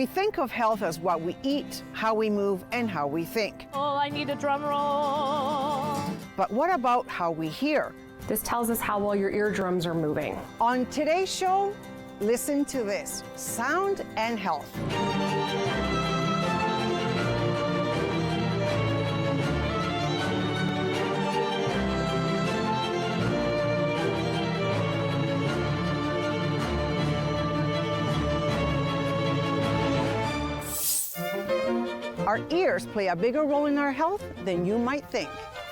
We think of health as what we eat, how we move, and how we think. Oh, I need a drum roll. But what about how we hear? This tells us how well your eardrums are moving. On today's show, listen to this: sound and health. Our ears play a bigger role in our health than you might think.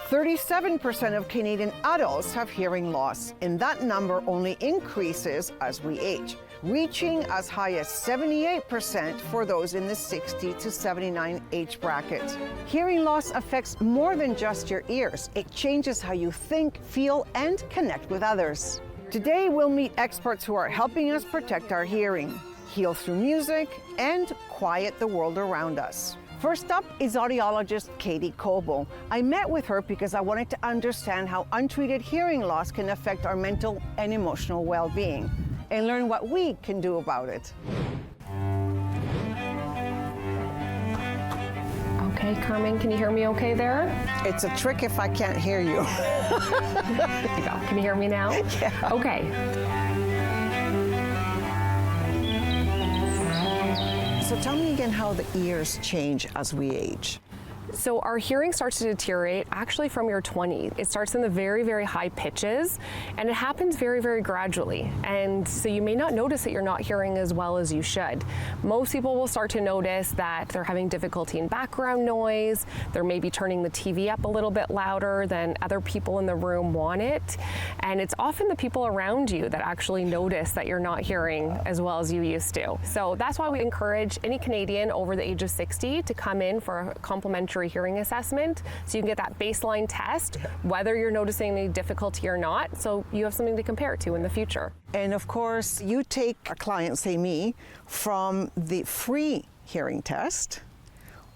37% of Canadian adults have hearing loss, and that number only increases as we age, reaching as high as 78% for those in the 60 to 79 age bracket. Hearing loss affects more than just your ears. It changes how you think, feel, and connect with others. Today, we'll meet experts who are helping us protect our hearing, heal through music, and quiet the world around us. First up is audiologist Katie Coble. I met with her because I wanted to understand how untreated hearing loss can affect our mental and emotional well-being, and learn what we can do about it. Okay, Carmen, can you hear me okay there? It's a trick if I can't hear you. There you go. Can you hear me now? Yeah. Okay. So tell me again how the ears change as we age. So our hearing starts to deteriorate actually from your 20s. It starts in the very, very high pitches, and it happens very, very gradually. And so you may not notice that you're not hearing as well as you should. Most people will start to notice that they're having difficulty in background noise. They're maybe turning the TV up a little bit louder than other people in the room want it. And it's often the people around you that actually notice that you're not hearing as well as you used to. So that's why we encourage any Canadian over the age of 60 to come in for a complimentary hearing assessment, so you can get that baseline test, whether you're noticing any difficulty or not, so you have something to compare it to in the future. And of course, you take a client, say me, from the free hearing test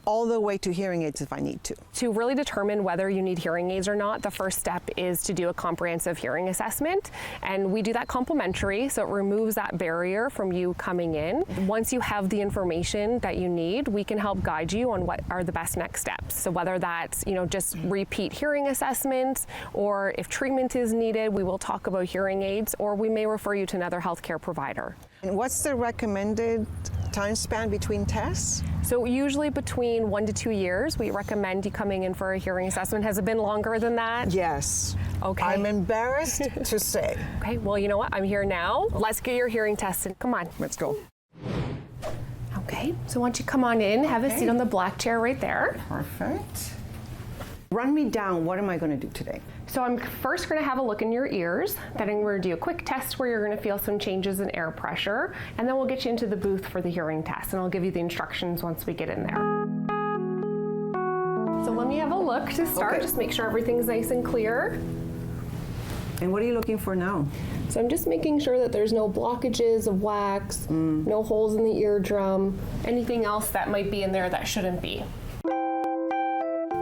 all the way to hearing aids if I need to. To really determine whether you need hearing aids or not, the first step is to do a comprehensive hearing assessment, and we do that complimentary, so it removes that barrier from you coming in. Once you have the information that you need, we can help guide you on what are the best next steps. So whether that's, just repeat hearing assessments, or if treatment is needed, we will talk about hearing aids, or we may refer you to another healthcare provider. And what's the recommended time span between tests? So usually between 1 to 2 years, we recommend you coming in for a hearing assessment. Has it been longer than that? Yes. Okay. I'm embarrassed to say. Okay, well, you know what? I'm here now. Let's get your hearing tested. Come on. Let's go. Okay, so why don't you come on in, have a seat on the black chair right there. Perfect. Run me down. What am I going to do today? So I'm first going to have a look in your ears, then I'm going to do a quick test where you're going to feel some changes in air pressure, and then we'll get you into the booth for the hearing test, and I'll give you the instructions once we get in there. So let me have a look to start, just make sure everything's nice and clear. And what are you looking for now? So I'm just making sure that there's no blockages of wax, no holes in the eardrum, anything else that might be in there that shouldn't be.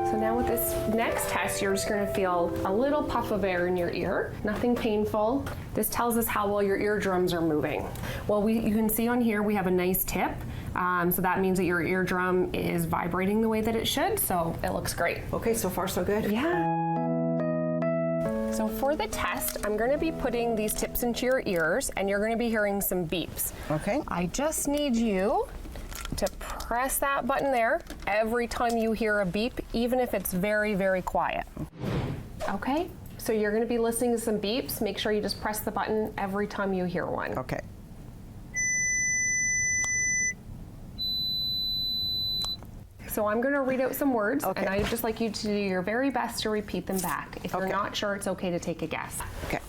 So now with this next test, you're just going to feel a little puff of air in your ear, nothing painful. This tells us how well your eardrums are moving. Well, you can see on here we have a nice tip, so that means that your eardrum is vibrating the way that it should, so it looks great. Okay, so far so good. Yeah. So for the test, I'm going to be putting these tips into your ears, and you're going to be hearing some beeps. Okay. I just need you to press that button there every time you hear a beep, even if it's very, very quiet. Okay, so you're going to be listening to some beeps. Make sure you just press the button every time you hear one. Okay. So I'm going to read out some words, and I'd just like you to do your very best to repeat them back. If you're not sure, it's okay to take a guess. Okay.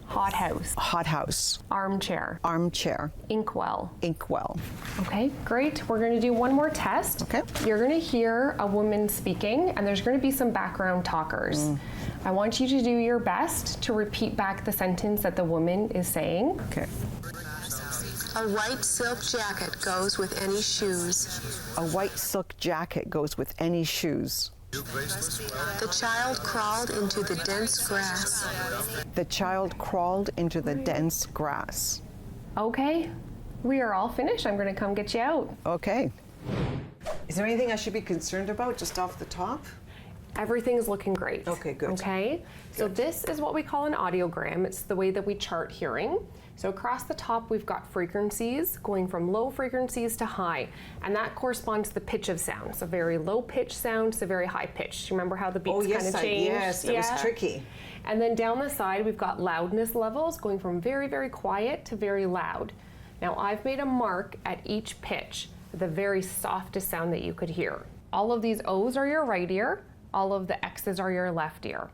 Hot house. Hot house. Armchair. Armchair. Inkwell. Inkwell. Okay, great. We're going to do one more test. Okay. You're going to hear a woman speaking, and there's going to be some background talkers. I want you to do your best to repeat back the sentence that the woman is saying. Okay. A white silk jacket goes with any shoes. A white silk jacket goes with any shoes. The child crawled into the dense grass. The child crawled into the dense grass. Okay, We are all finished. I'm going to come get you out. Okay. Is there anything I should be concerned about just off the top? Everything's looking great. Okay, good. Okay, so this is what we call an audiogram. It's the way that we chart hearing. So across the top, we've got frequencies going from low frequencies to high, and that corresponds to the pitch of sound. So very low pitch sound to very high pitch. Do you remember how the beats kind of changed? Yes, that was tricky. And then down the side, we've got loudness levels going from very, very quiet to very loud. Now I've made a mark at each pitch, the very softest sound that you could hear. All of these O's are your right ear, all of the X's are your left ear.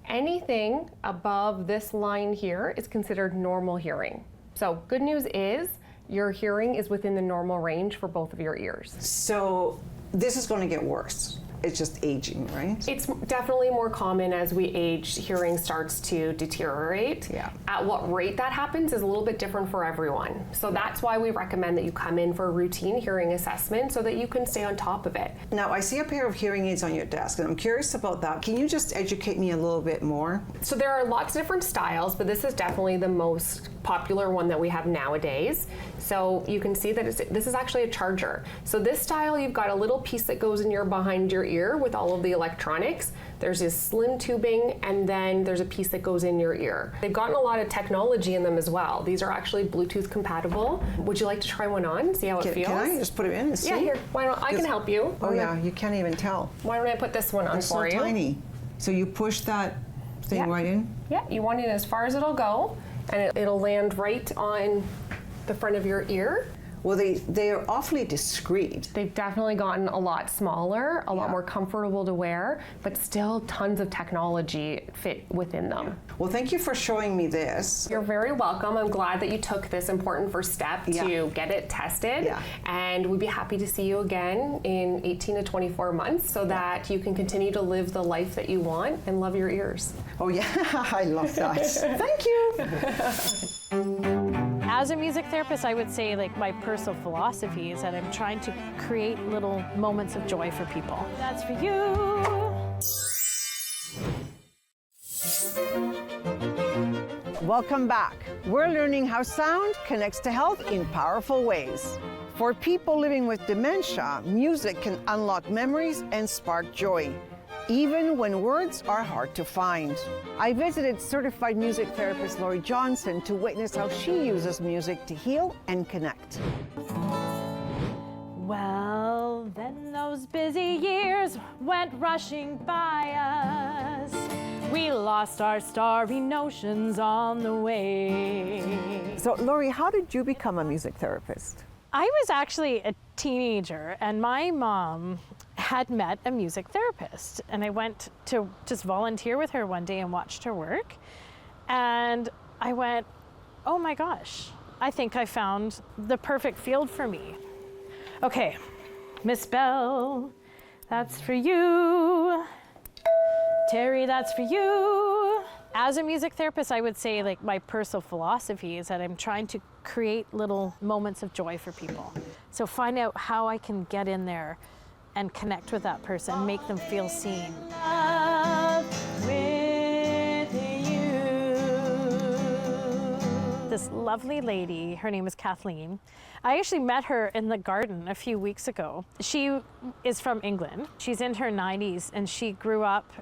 Anything above this line here is considered normal hearing. So good news is your hearing is within the normal range for both of your ears. So this is going to get worse. It's just aging, right? It's definitely more common as we age, hearing starts to deteriorate. Yeah. At what rate that happens is a little bit different for everyone. So that's why we recommend that you come in for a routine hearing assessment so that you can stay on top of it. Now, I see a pair of hearing aids on your desk, and I'm curious about that. Can you just educate me a little bit more? So there are lots of different styles, but this is definitely the most popular one that we have nowadays. So you can see that this is actually a charger. So this style, you've got a little piece that goes in behind your ear with all of the electronics. There's this slim tubing, and then there's a piece that goes in your ear. They've gotten a lot of technology in them as well. These are actually Bluetooth compatible. Would you like to try one on, see how it feels? Can I just put it in and see? Yeah, here, why don't I can help you. Oh yeah, you can't even tell. Why don't I put this one on It's for so you? tiny. So you push that thing right in? Yeah, you want it as far as it'll go, and it'll land right on the front of your ear. Well, they are awfully discreet. They've definitely gotten a lot smaller, a lot more comfortable to wear, but still tons of technology fit within them. Well, thank you for showing me this. You're very welcome. I'm glad that you took this important first step to get it tested. Yeah. And we'd be happy to see you again in 18 to 24 months so that you can continue to live the life that you want and love your ears. Oh yeah, I love that. Thank you. As a music therapist, I would say like my personal philosophy is that I'm trying to create little moments of joy for people. That's for you. Welcome back. We're learning how sound connects to health in powerful ways. For people living with dementia, music can unlock memories and spark joy, even when words are hard to find. I visited certified music therapist Lori Johnson to witness how she uses music to heal and connect. Well, then those busy years went rushing by us. We lost our starry notions on the way. So Lori, how did you become a music therapist? I was actually a teenager, and my mom had met a music therapist, and I went to just volunteer with her one day and watched her work, and I went, oh my gosh, I think I found the perfect field for me. Okay, Miss Bell, that's for you. Terry, that's for you. As a music therapist, I would say like my personal philosophy is that I'm trying to create little moments of joy for people. So find out how I can get in there and connect with that person, make them feel seen. With you. This lovely lady, her name is Kathleen. I actually met her in the garden a few weeks ago. She is from England. She's in her 90s, and she grew up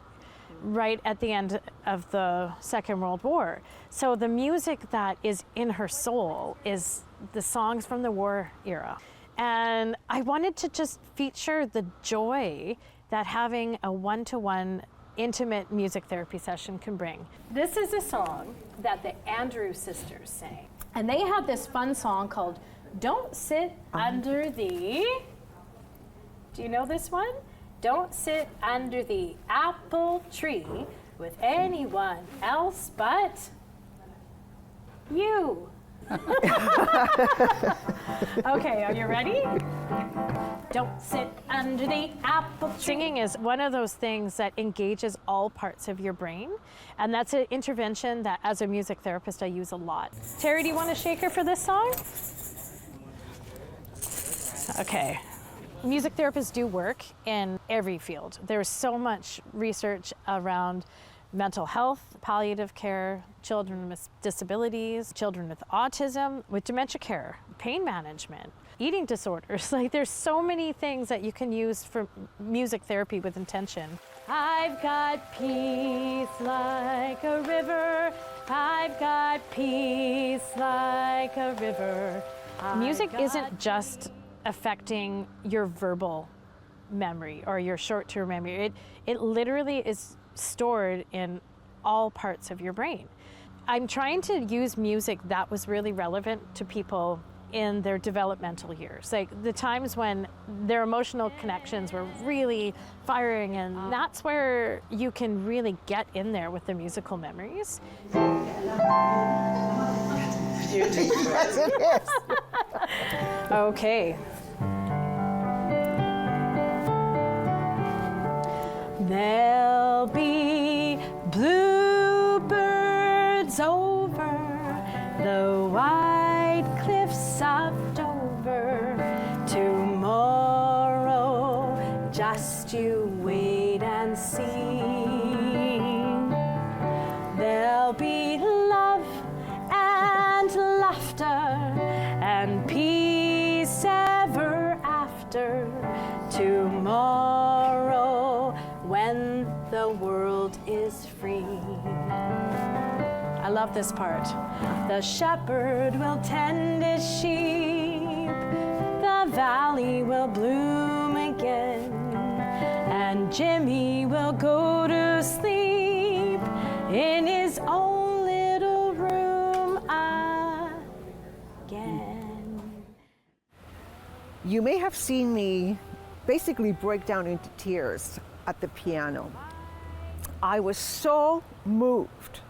right at the end of the Second World War. So the music that is in her soul is the songs from the war era. And I wanted to just feature the joy that having a one-to-one intimate music therapy session can bring. This is a song that the Andrews sisters sang. And they had this fun song called Don't Sit Under the... Do you know this one? Don't sit under the apple tree with anyone else but you. Okay, are you ready? Don't sit under the apple tree. Singing is one of those things that engages all parts of your brain, and that's an intervention that as a music therapist I use a lot. Terry, do you want a shaker for this song? Okay. Music therapists do work in every field. There's so much research around mental health, palliative care, children with disabilities, children with autism, with dementia care, pain management, eating disorders. Like there's so many things that you can use for music therapy with intention. I've got peace like a river. I've got peace like a river. Music isn't just affecting your verbal memory or your short-term memory. It literally is stored in all parts of your brain. I'm trying to use music that was really relevant to people in their developmental years, like the times when their emotional connections were really firing, and that's where you can really get in there with the musical memories. Yes, it is. Okay. There'll be bluebirds over the white cliffs of Dover. Tomorrow, just you wait and see. There'll be love and laughter and peace ever after. Tomorrow, when the world is free. I love this part. The shepherd will tend his sheep, the valley will bloom again, and Jimmy will go to sleep in his own little room again. You may have seen me basically break down into tears at the piano. I was so moved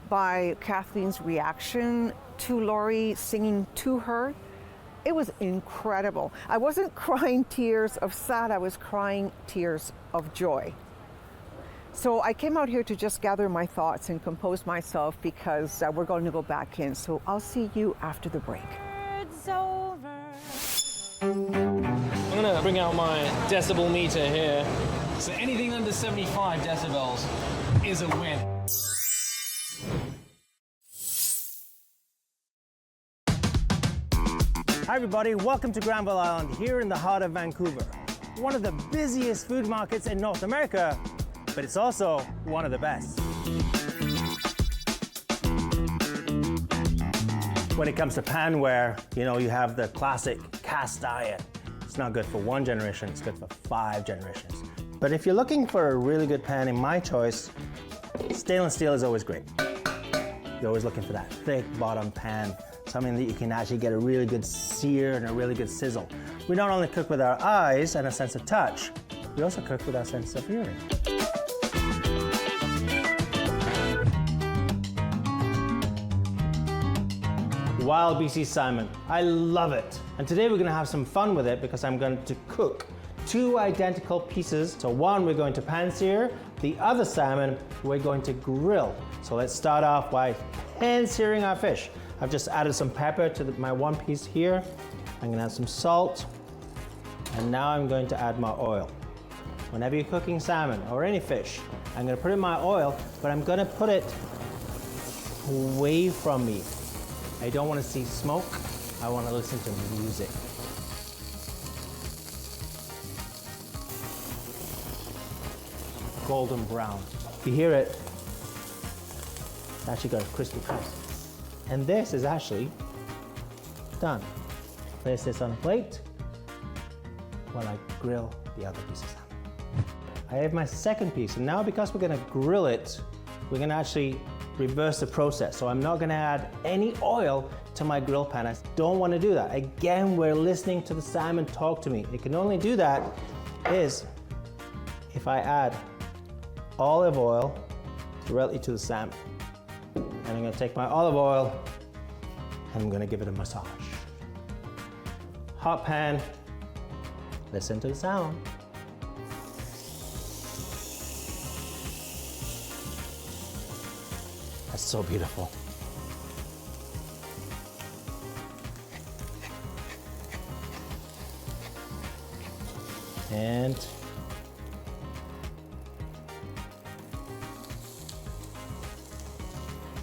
by Kathleen's reaction to Laurie singing to her. It was incredible. I wasn't crying tears of sad, I was crying tears of joy. So I came out here to just gather my thoughts and compose myself because we're going to go back in. So I'll see you after the break. It's over. I'm gonna bring out my decibel meter here. So anything under 75 decibels is a win. Hi everybody, welcome to Granville Island here in the heart of Vancouver. One of the busiest food markets in North America, but it's also one of the best. When it comes to panware, you have the classic cast iron. It's not good for one generation, it's good for 5 generations. But if you're looking for a really good pan, in my choice, stainless steel is always great. You're always looking for that thick bottom pan, something that you can actually get a really good sear and a really good sizzle. We not only cook with our eyes and a sense of touch, we also cook with our sense of hearing. Wild BC salmon, I love it. And today we're gonna have some fun with it because I'm going to cook 2 identical pieces. So one we're going to pan sear, the other salmon we're going to grill. So let's start off by pan searing our fish. I've just added some pepper to my one piece here. I'm gonna add some salt. And now I'm going to add my oil. Whenever you're cooking salmon or any fish, I'm gonna put in my oil, but I'm gonna put it away from me. I don't wanna see smoke, I wanna listen to music. Golden brown. You hear it, it's actually got a crispy crust. And this is actually done. Place this on a plate while I grill the other piece of salmon. I have my second piece, and now because we're gonna grill it, we're gonna actually reverse the process. So I'm not gonna add any oil to my grill pan. I don't wanna do that. Again, we're listening to the salmon talk to me. It can only do that is if I add olive oil directly to the salmon. And I'm gonna take my olive oil and I'm gonna give it a massage. Hot pan, listen to the sound. That's so beautiful. And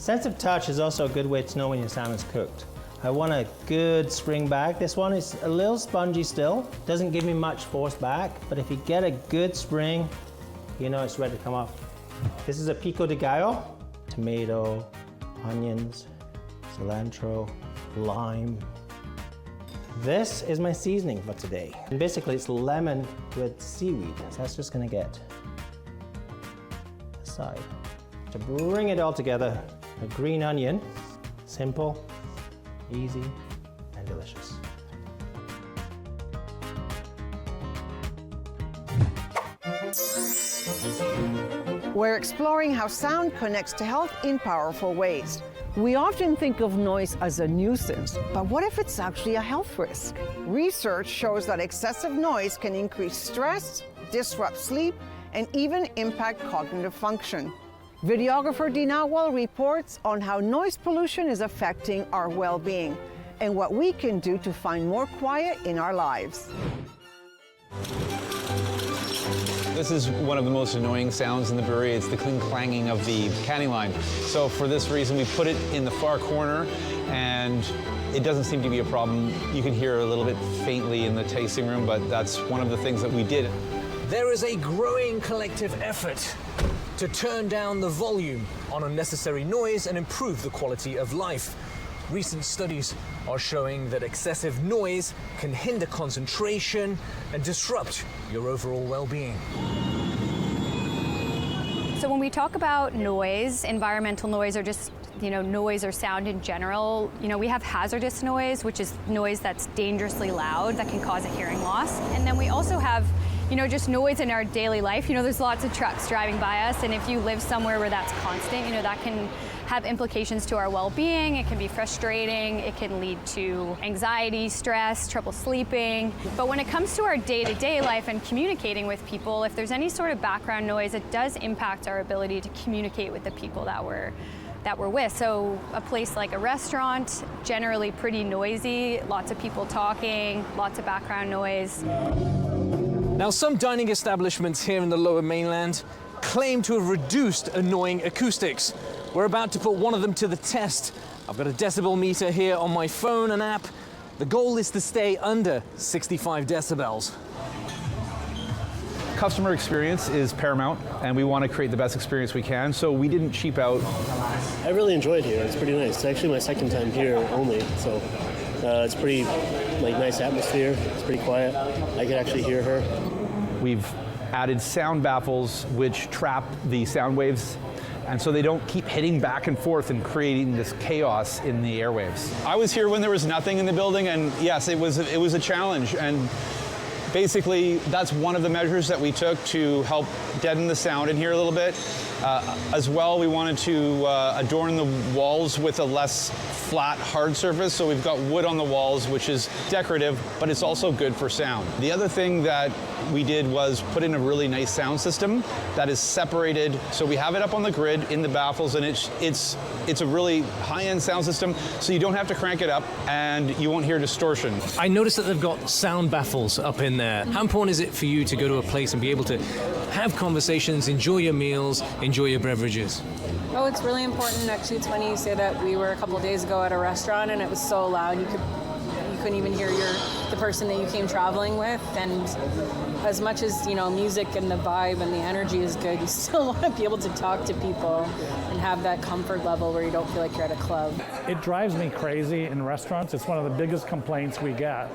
Sense of touch is also a good way to know when your salmon's cooked. I want a good spring back. This one is a little spongy still. Doesn't give me much force back, but if you get a good spring, you know it's ready to come off. This is a pico de gallo. Tomato, onions, cilantro, lime. This is my seasoning for today. And basically it's lemon with seaweed. So that's just gonna get aside. To bring it all together, a green onion, simple, easy, and delicious. We're exploring how sound connects to health in powerful ways. We often think of noise as a nuisance, but what if it's actually a health risk? Research shows that excessive noise can increase stress, disrupt sleep, and even impact cognitive function. Videographer Dinawal reports on how noise pollution is affecting our well-being and what we can do to find more quiet in our lives. This is one of the most annoying sounds in the brewery. It's the clang-clanging of the canning line. So for this reason, we put it in the far corner, and it doesn't seem to be a problem. You can hear a little bit faintly in the tasting room, but that's one of the things that we did. There is a growing collective effort to turn down the volume on unnecessary noise and improve the quality of life. Recent studies are showing that excessive noise can hinder concentration and disrupt your overall well-being. So when we talk about noise, environmental noise, or just noise or sound in general, we have hazardous noise, which is noise that's dangerously loud that can cause a hearing loss. And then we also have just noise in our daily life. There's lots of trucks driving by us, and if you live somewhere where that's constant, that can have implications to our well-being. It can be frustrating. It can lead to anxiety, stress, trouble sleeping. But when it comes to our day-to-day life and communicating with people, if there's any sort of background noise, it does impact our ability to communicate with the people that we're with. So a place like a restaurant, generally pretty noisy, lots of people talking, lots of background noise. Now, some dining establishments here in the Lower Mainland claim to have reduced annoying acoustics. We're about to put one of them to the test. I've got a decibel meter here on my phone and app. The goal is to stay under 65 decibels. Customer experience is paramount, and we want to create the best experience we can, so we didn't cheap out. I really enjoyed here. It's pretty nice. It's actually my second time here only, so it's pretty nice atmosphere. It's pretty quiet. I can actually hear her. We've added sound baffles which trap the sound waves, and so they don't keep hitting back and forth and creating this chaos in the airwaves. I was here when there was nothing in the building, and yes, it was a challenge, and basically that's one of the measures that we took to help deaden the sound in here a little bit. As well, we wanted to adorn the walls with a less flat, hard surface, so we've got wood on the walls, which is decorative, but it's also good for sound. The other thing that we did was put in a really nice sound system that is separated, so we have it up on the grid in the baffles, and it's a really high-end sound system, so you don't have to crank it up, and you won't hear distortion. I noticed that they've got sound baffles up in there. How important is it for you to go to a place and be able to have conversations, enjoy your meals, enjoy your beverages? Oh, it's really important. Actually, it's funny you say that. We were a couple of days ago at a restaurant, and it was so loud you couldn't even hear the person that you came traveling with. And as much as music and the vibe and the energy is good, you still want to be able to talk to people and have that comfort level where you don't feel like you're at a club. It drives me crazy in restaurants. It's one of the biggest complaints we get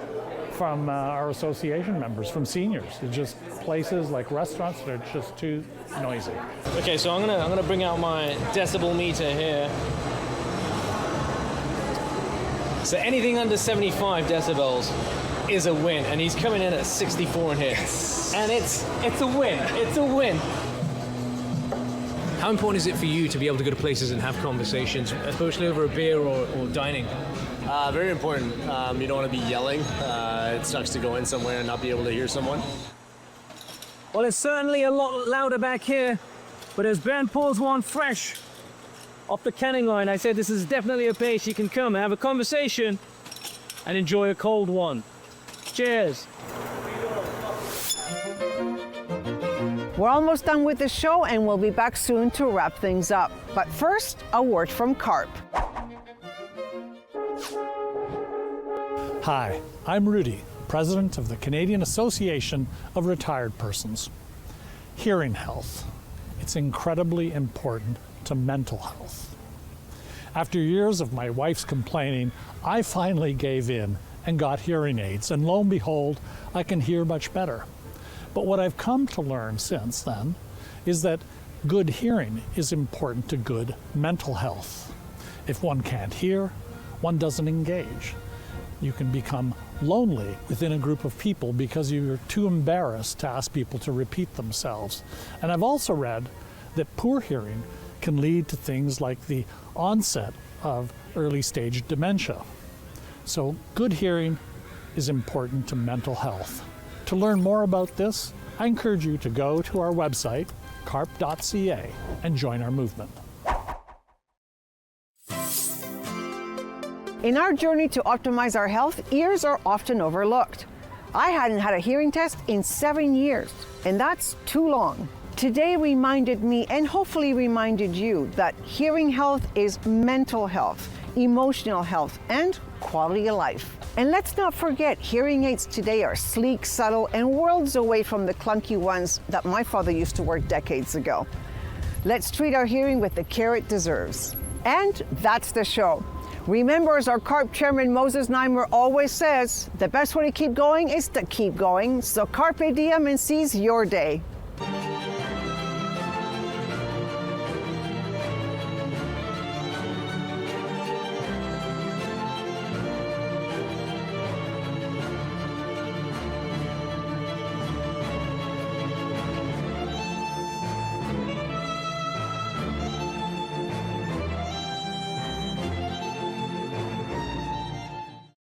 from our association members, from seniors. It's just places like restaurants that are just too noisy. Okay, so I'm gonna bring out my decibel meter here. So anything under 75 decibels is a win, and he's coming in at 64 in here. Yes. And it's a win. It's a win. How important is it for you to be able to go to places and have conversations, especially over a beer or dining? Very important. You don't want to be yelling. It sucks to go in somewhere and not be able to hear someone. Well, it's certainly a lot louder back here, but as Ben pours one fresh off the canning line, I said this is definitely a place you can come and have a conversation and enjoy a cold one. Cheers. We're almost done with the show and we'll be back soon to wrap things up. But first, a word from Carpe. Hi, I'm Rudy, President of the Canadian Association of Retired Persons. Hearing health. It's incredibly important to mental health. After years of my wife's complaining, I finally gave in and got hearing aids, and lo and behold, I can hear much better. But what I've come to learn since then is that good hearing is important to good mental health. If one can't hear, one doesn't engage. You can become lonely within a group of people because you're too embarrassed to ask people to repeat themselves. And I've also read that poor hearing can lead to things like the onset of early stage dementia. So good hearing is important to mental health. To learn more about this, I encourage you to go to our website, carpe.ca, and join our movement. In our journey to optimize our health, ears are often overlooked. I hadn't had a hearing test in 7 years, and that's too long. Today reminded me, and hopefully reminded you, that hearing health is mental health, emotional health, and quality of life. And let's not forget, hearing aids today are sleek, subtle, and worlds away from the clunky ones that my father used to wear decades ago. Let's treat our hearing with the care it deserves. And that's the show. Remember, as our Carpe chairman Moses Neimer always says, the best way to keep going is to keep going. So Carpe Diem and seize your day.